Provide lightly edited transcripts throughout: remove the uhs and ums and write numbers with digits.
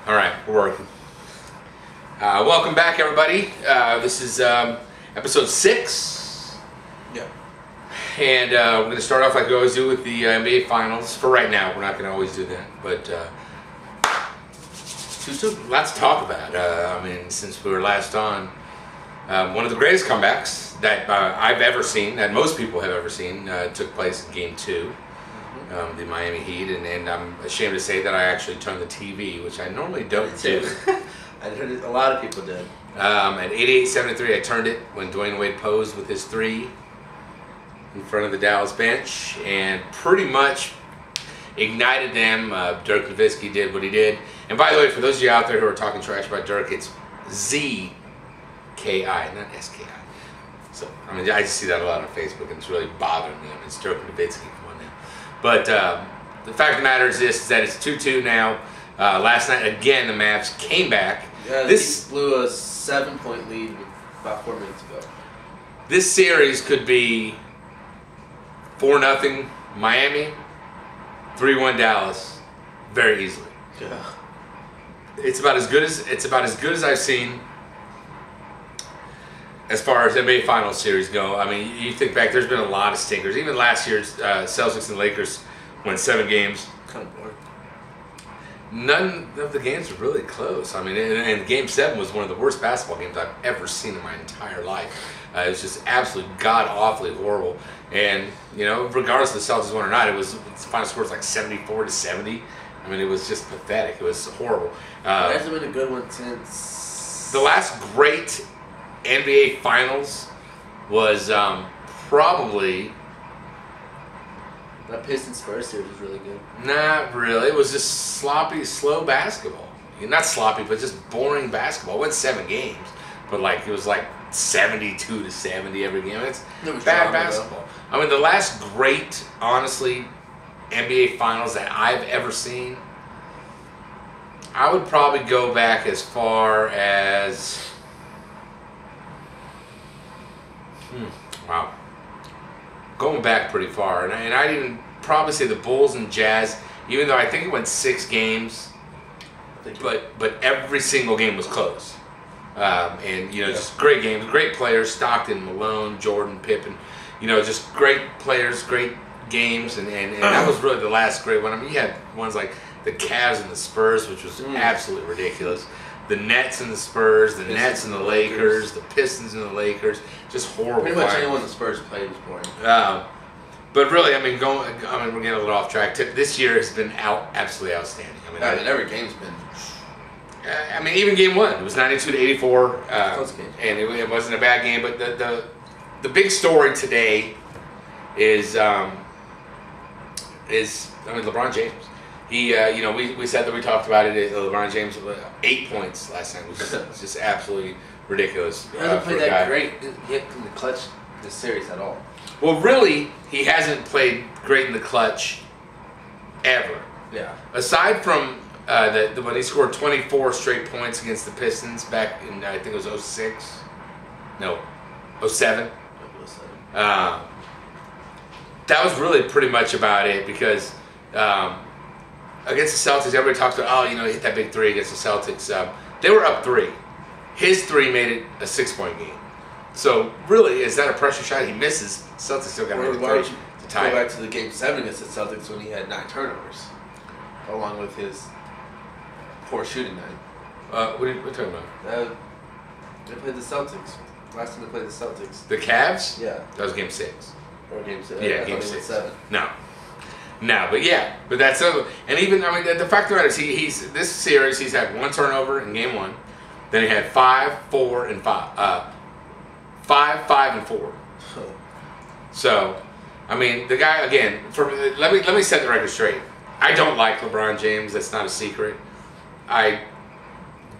All right, we're working. Welcome back, everybody. This is episode 6. Yeah. And we're going to start off like we always do with the NBA Finals. For right now, we're not going to always do that. But lots to talk about. I mean, since we were last on, one of the greatest comebacks that I've ever seen, that most people have ever seen, took place in Game 2. The Miami Heat, and I'm ashamed to say that I actually turned the TV, which I normally don't do. I heard it, a lot of people did. At 88-73, I turned it when Dwayne Wade posed with his 3 in front of the Dallas bench, and pretty much ignited them. Dirk Nowitzki did what he did. And by the way, for those of you out there who are talking trash about Dirk, it's Z-K-I, not S-K-I. So, I mean, I just see that a lot on Facebook, and it's really bothering me. I mean, it's Dirk Nowitzki. But the fact of the matter is this, is that it's 2-2 now. Last night, again, the Mavs came back. Yeah, this blew a 7-point lead about 4 minutes ago. This series could be 4-0 Miami, 3-1 Dallas, very easily. Yeah. It's about as good as I've seen as far as NBA Finals series go. I mean, you think back, there's been a lot of stinkers. Even last year's Celtics and Lakers went 7 games. Kind of boring. None of the games were really close. I mean, and Game 7 was one of the worst basketball games I've ever seen in my entire life. It was just absolutely god-awfully horrible. And, you know, regardless of the Celtics won or not, the final score was like 74-70. I mean, it was just pathetic. It was horrible. It hasn't been a good one since... The last great NBA Finals was probably... That Pistons Spurs series was really good. Not really. It was just sloppy, slow basketball. Not sloppy, but just boring basketball. It went 7 games, but like it was like 72-70 every game. It's bad basketball. I mean, the last great, honestly, NBA Finals that I've ever seen, I would probably go back as far as... Wow. Going back pretty far. And I'd even probably say the Bulls and Jazz, even though I think it went 6 games, but every single game was close. And, you know, just great games, great players, Stockton, Malone, Jordan, Pippen, you know, just great players, great games, and that was really the last great one. I mean, you had ones like the Cavs and the Spurs, which was absolutely ridiculous. The Nets and the Spurs, the Nets and the Lakers, the Pistons and the Lakers, just horrible. Pretty much anyone the Spurs played was boring. But really, I mean, we're getting a little off track. This year has been absolutely outstanding. I mean, every game's been. I mean, even Game 1, it was 92-84, close game. and it wasn't a bad game. But the big story today is LeBron James. He, you know, we said that we talked about it. LeBron James, 8 points last night, which is just absolutely ridiculous. He hasn't played that great yet in the clutch this series at all. Well, really, he hasn't played great in the clutch ever. Yeah. Aside from when he scored 24 straight points against the Pistons back in, I think it was 06. No, 07. That was really pretty much about it because. Against the Celtics, everybody talks about, he hit that big 3 against the Celtics. They were up 3. His 3 made it a 6-point game. So, really, is that a pressure shot? He misses. Celtics still got to make a 3 to tie. Go back to the Game 7 against the Celtics when he had 9 turnovers, along with his poor shooting night. What are you talking about? They played the Celtics. Last time they played the Celtics. The Cavs? Yeah. That was Game 6. Or Game 6. Yeah, Game 6. 7. No, but that's and even, I mean, the fact of the matter is this series he's had 1 turnover in Game 1, then he had 5, 4, and 5, 5, and 4. So, I mean, the guy again. Let me set the record straight. I don't like LeBron James. That's not a secret. I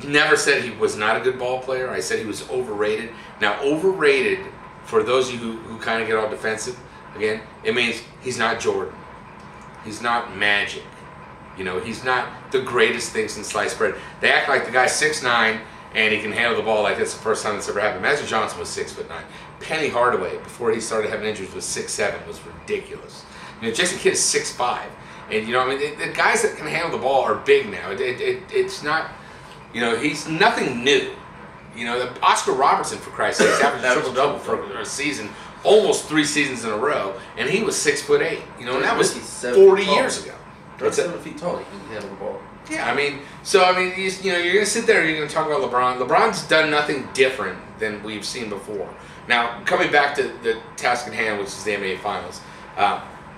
never said he was not a good ball player. I said he was overrated. Now, overrated, for those of you who kind of get all defensive, again, it means he's not Jordan. He's not Magic. You know, he's not the greatest thing since sliced bread. They act like the guy's 6'9", and he can handle the ball like that's the first time that's ever happened. Magic Johnson was 6'9". Penny Hardaway, before he started having injuries, was 6'7". Was ridiculous. You know, Jason Kidd is 6'5". And I mean, the guys that can handle the ball are big now. It's not, he's nothing new. Oscar Robertson, for Christ's sake, averaged a triple-double for a season, almost 3 seasons in a row, and he was 6'8". And that was 40 years ago. That's 7 feet tall. He can handle the ball. Yeah, I mean, you're going to sit there and you're going to talk about LeBron. LeBron's done nothing different than we've seen before. Now, coming back to the task at hand, which is the NBA Finals,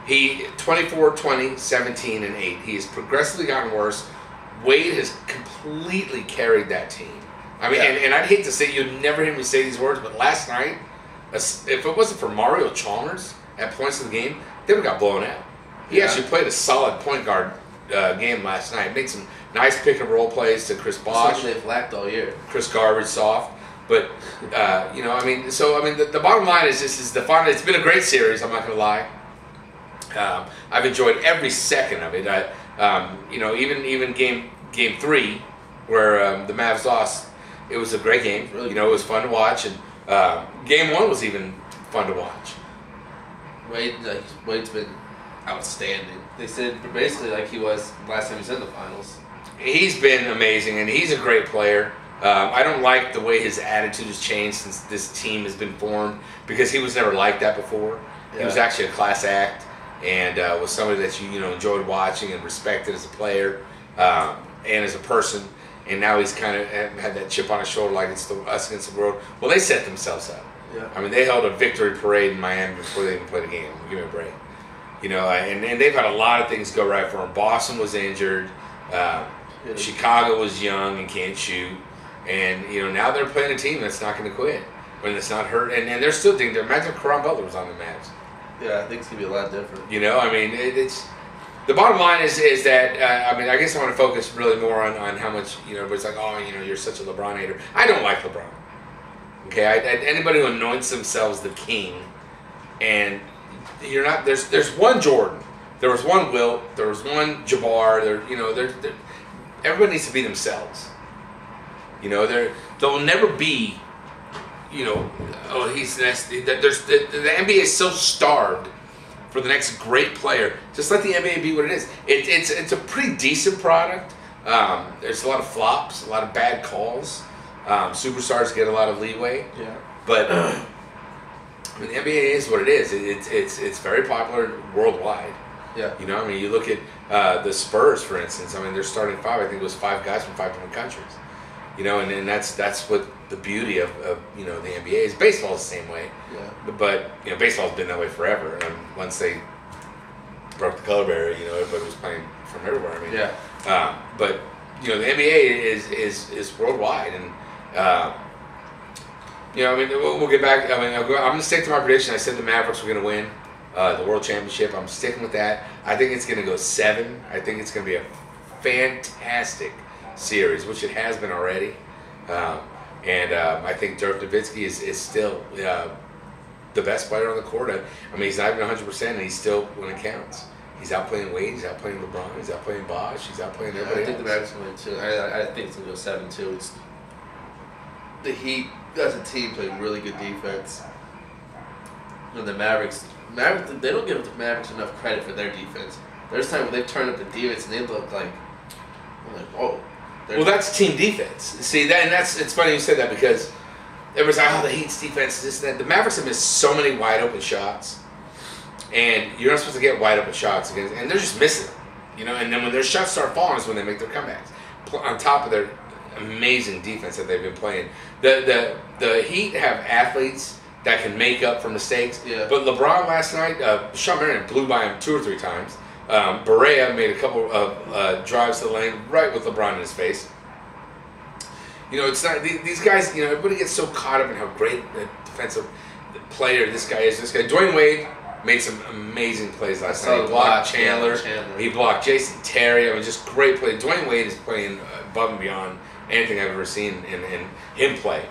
he 24-20, 17 and 8. He has progressively gotten worse. Wade has completely carried that team. I mean, and I'd hate to say, you'd never hear me say these words, but last night, if it wasn't for Mario Chalmers at points of the game, they would have got blown out. He actually played a solid point guard game last night. Made some nice pick and roll plays to Chris Bosh. Something they've lacked all year. Chris Garbage soft. But, the bottom line is this is the final. It's been a great series, I'm not going to lie. I've enjoyed every second of it. Even game 3, where the Mavs lost, it was a great game. Really? It was fun to watch. And game 1 was even fun to watch. Wade's been outstanding. They said basically like he was last time he was in the finals. He's been amazing, and he's a great player. I don't like the way his attitude has changed since this team has been formed, because he was never like that before. Yeah. He was actually a class act, and was somebody that you enjoyed watching and respected as a player and as a person. And now he's kind of had that chip on his shoulder, like it's us against the world. Well, they set themselves up. Yeah. I mean, they held a victory parade in Miami before they even played a game. Give me a break. And they've had a lot of things go right for them. Boston was injured. Chicago was young and can't shoot. And, now they're playing a team that's not going to quit when it's not hurt. And they're still thinking, imagine if Caron Butler was on the Mavs. Yeah, I think it's going to be a lot different. It's the bottom line is that, I guess I want to focus really more on how much, everybody's like, oh, you're such a LeBron hater. I don't like LeBron. Okay, anybody who anoints themselves the king, and you're not. There's one Jordan. There was one Wilt. There was one Jabbar. Everybody needs to be themselves. There'll never be. He's next. The NBA is so starved for the next great player. Just let the NBA be what it is. It's a pretty decent product. There's a lot of flops, a lot of bad calls. Superstars get a lot of leeway. Yeah. But the NBA is what it is. It's very popular worldwide. Yeah. You look at the Spurs, for instance. They're starting 5. I think it was 5 guys from 5 different countries. And that's what the beauty of the NBA is. Baseball's the same way. Yeah. But baseball's been that way forever. And once they broke the color barrier, everybody was playing from everywhere. But the NBA is worldwide, and we'll get back. I'm going to stick to my prediction. I said the Mavericks were going to win the World Championship. I'm sticking with that. I think it's going to go 7. I think it's going to be a fantastic series, which it has been already. I think Dirk Nowitzki is still the best player on the court. He's not even 100%, and he's still when it counts. He's outplaying Wade. He's outplaying LeBron. He's outplaying Bosh. He's outplaying everybody else. I think the Mavericks will win too. I think it's going to go 7 too. The Heat, as a team, played really good defense. And the Mavericks, they don't give the Mavericks enough credit for their defense. There's times when they turn up the defense and they look like, whoa. Well, that's team defense. See that, and it's funny you said that, because everybody's like, the Heat's defense, this and that. The Mavericks have missed so many wide open shots, and you're not supposed to get wide open shots against, and they're just missing them. And then when their shots start falling is when they make their comebacks. On top of their amazing defense that they've been playing, the Heat have athletes that can make up for mistakes. Yeah. But LeBron last night, Sean Marion blew by him 2 or 3 times. Barea made a couple of drives to the lane right with LeBron in his face. It's not these guys. Everybody gets so caught up in how great a defensive player this guy is. This guy, Dwayne Wade, made some amazing plays last night. He blocked Chandler. He blocked Jason Terry. Just great play. Dwayne Wade is playing above and beyond anything I've ever seen in him play,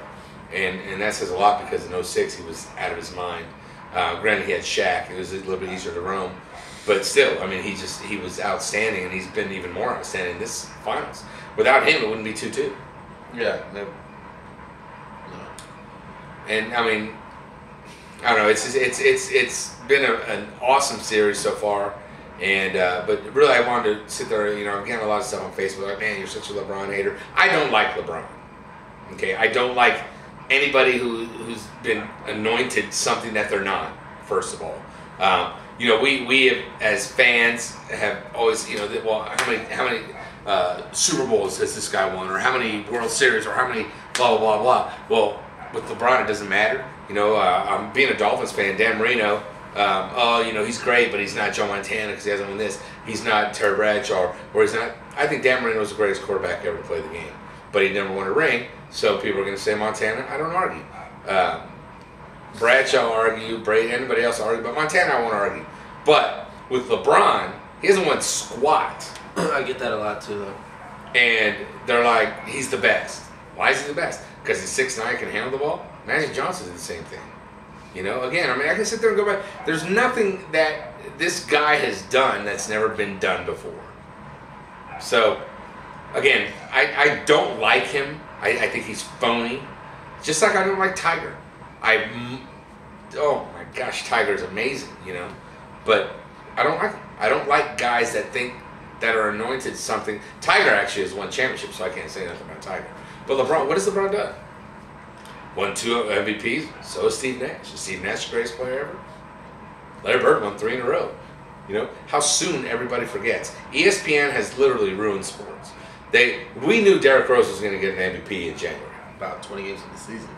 and that says a lot, because in 06 he was out of his mind. Granted, he had Shaq. It was a little bit easier to roam. But still, he was outstanding, and he's been even more outstanding this finals. Without him, it wouldn't be 2-2. Yeah. No. And I don't know. It's been an awesome series so far, And but really, I wanted to sit there. You know, I'm getting a lot of stuff on Facebook. Like, man, you're such a LeBron hater. I don't like LeBron. Okay, I don't like anybody who's been anointed something that they're not. First of all, you know, we have, as fans have always, you know, well, how many Super Bowls has this guy won, or how many World Series, or how many blah blah blah blah. Well, with LeBron, it doesn't matter. You know, I'm being a Dolphins fan. Dan Marino. Oh, you know, he's great, but he's not Joe Montana because he hasn't won this. He's not Terry Bradshaw, or he's not. I think Dan Marino was the greatest quarterback ever to play the game, but he never won a ring. So people are going to say Montana. I don't argue. Bradshaw argue, Brady, anybody else argue, but Montana I won't argue. But with LeBron, he hasn't won squat. I get that a lot too, though. And they're like, he's the best. Why is he the best? Because he's 6'9", can handle the ball. Magic Johnson did the same thing. You know, again, I mean, I can sit there and go back. There's nothing that this guy has done that's never been done before. So, again, I don't like him. I think he's phony. Just like I don't like Tiger. Oh my gosh, Tiger's amazing, you know. But I don't like him. I don't like guys that think that are anointed something. Tiger actually has won championships, so I can't say nothing about Tiger. But LeBron, what has LeBron done? Won 2 MVPs. So has Steve Nash. Is Steve Nash the greatest player ever? Larry Bird won 3 in a row. You know how soon everybody forgets. ESPN has literally ruined sports. We knew Derrick Rose was going to get an MVP in January. About 20 games of the season.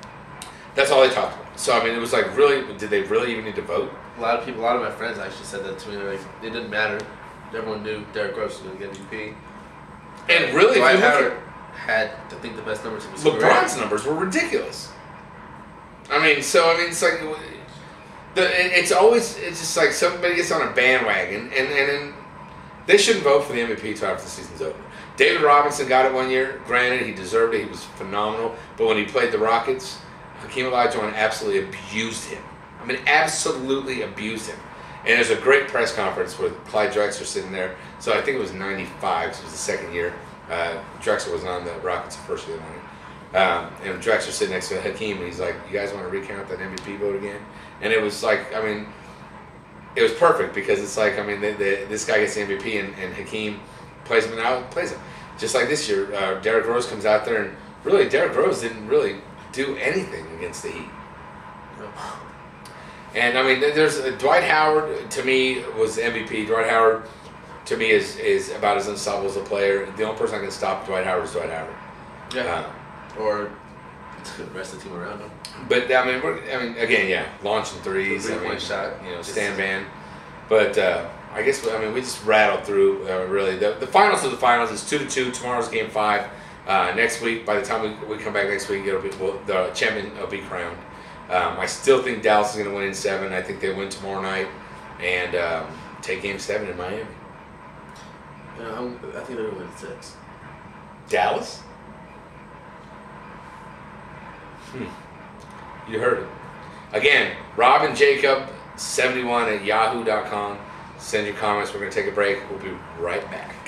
That's all they talked about. So I mean, it was like, really, did they really even need to vote? A lot of my friends actually said that to me. Like, it didn't matter. Everyone knew Derrick Rose was going to get MVP. And really, Dwight Howard had, I think, the best numbers of his career. LeBron's numbers were ridiculous. I mean, it's like it's just like somebody gets on a bandwagon, and they shouldn't vote for the MVP until after the season's over. David Robinson got it one year. Granted, he deserved it. He was phenomenal. But when he played the Rockets, Hakeem Olajuwon absolutely abused him. I mean, absolutely abused him. And there's a great press conference with Clyde Drexler sitting there. So I think it was 95, because it was the second year. Drexler was on the Rockets the first year they won it. And Drexler sitting next to Hakeem, and he's like, "You guys want to recount that MVP vote again?" And it was like, I mean, it was perfect, because it's like, I mean, this guy gets the MVP, and Hakeem plays him out, plays him. Just like this year, Derrick Rose comes out there, and really, Derrick Rose didn't really do anything against the Heat. And I mean, there's Dwight Howard, to me, was the MVP. Dwight Howard, to me, is about as unstoppable as a player. The only person I can stop Dwight Howard is Dwight Howard. Yeah. Or the rest of the team around him. But I mean, again, yeah, launching threes. Three-point shot. You know, stand man. But I guess we just rattled through. Really, the finals of the finals is 2-2. Tomorrow's game 5. Next week, by the time we come back next week, the champion will be crowned. I still think Dallas is going to win in 7. I think they win tomorrow night and take Game 7 in Miami. Yeah, I think they're going to win in 6. Dallas? You heard it. Again, Rob and Jacob 71 at yahoo.com. Send your comments. We're going to take a break. We'll be right back.